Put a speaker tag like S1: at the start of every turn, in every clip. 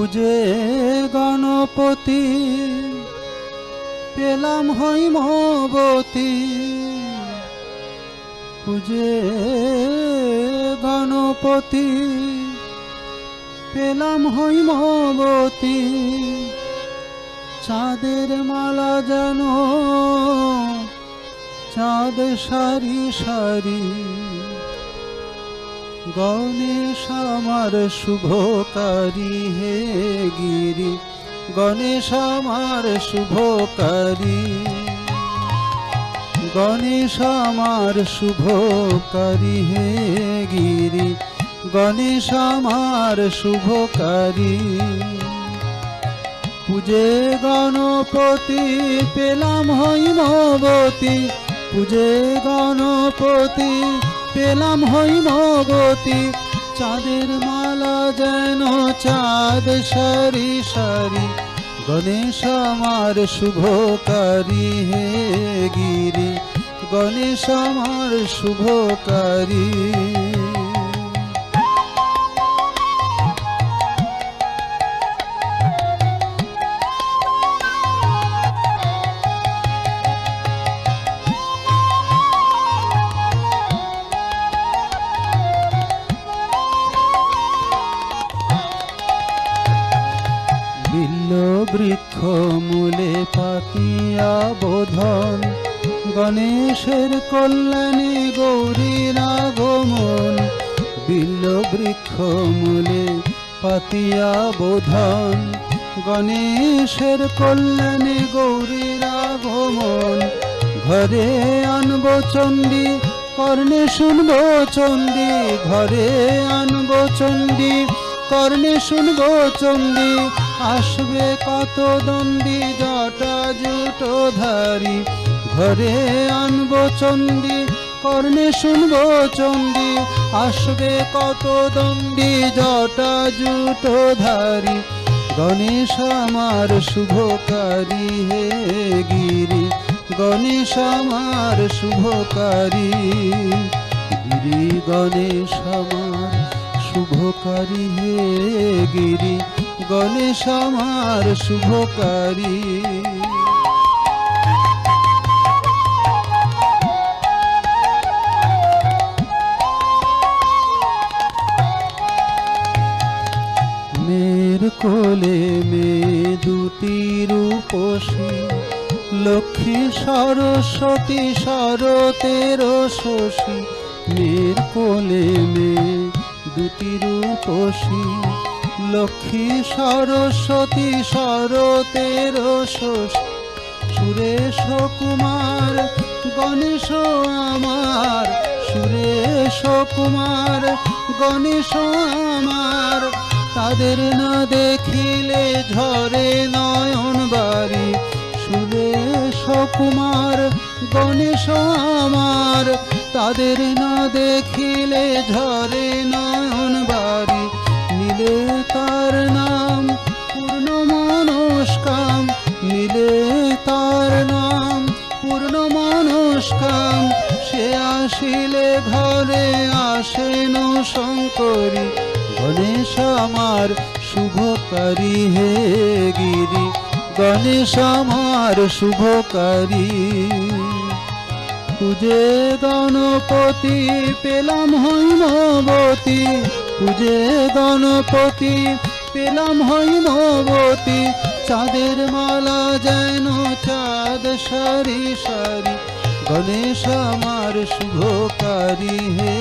S1: পূজে গণপতি পেলাম হৈমবতী, পূজে গণপতি পেলাম হৈমবতী। চাঁদের মালা যেন চাঁদ সারি সারি, গণেশ আমার শুভকারী হে গিরি, গণেশ আমার শুভকারী, গণেশ আমার শুভকারী হে গিরি, গণেশ আমার শুভকারী। পূজে গণপতি পেলাম হৈমবতী, পূজে গণপতি পেলাম হৈমবতী। চাঁদের মালা যেন চাঁদ সারি সারি, গণেশ আমার শুভকারী হে গিরি, গণেশ আমার শুভকারী। বিল্ল বৃক্ষ মূলে পাতিয়া বোধন, গণেশের কল্যাণে গৌরীর আগমন। বিল্ল বৃক্ষ মূলে পাতিয়া বোধন, গণেশের কল্যাণে গৌরীর আগমন। ঘরে আনব চণ্ডী কর্ণে শুনব চণ্ডী, ঘরে আনব চণ্ডী কর্ণে শুনব চণ্ডী। আসবে কত দণ্ডী জটা জুটোধারী, ঘরে আনব চণ্ডী কর্ণে শুনব চণ্ডী। আসবে কত দণ্ডী জটা জুটোধারী, গণেশ আমার শুভকারী হে গিরি, গণেশ আমার শুভকারী। গিরি গণেশ আমার শুভকারী হে গিরি, গণেশ আমার শুভকারী। মেয়ের কোলে মেয়ে দুটি রূপসী, লক্ষ্মী সরস্বতী শরতের শশী। মেয়ের কোলে মেয়ে দুটি রূপসী, লক্ষ্মী সরস্বতী শরতের শশী। সুরেশ কুমার গণেশ আমার, সুরেশ কুমার গণেশ আমার। তাদের না দেখিলে ঝরে নয়ন বাড়ি, সুরেশ কুমার গণেশ আমার। তাদের না দেখিলে ঝরে নয়ন বাড়ি। নিলে তার নাম পূর্ণ মনস্কাম, নিলে তার নাম পূর্ণ মনস্কাম। সে আসিলে ঘরে আসেন শঙ্করী, গণেশ আমার শুভকারী হে গিরি, গণেশ আমার শুভকারী। পূজে গণপতি পেলাম হৈমবতী, পূজে গণপতি পেলাম হৈমবতী। চাঁদের মালা যেন চাঁদ সারি সারি, গণেশ আমার শুভকারী হে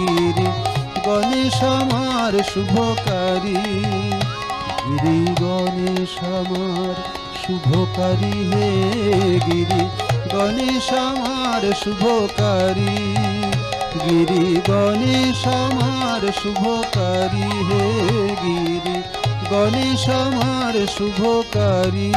S1: গিরি, গণেশ আমার শুভকারী। গিরি গণেশ আমার শুভকারী হে গিরি, গণেশ আমার শুভকারী। গিরি গণেশ আমার শুভকারী হে গিরি, গণেশ আমার শুভকারী।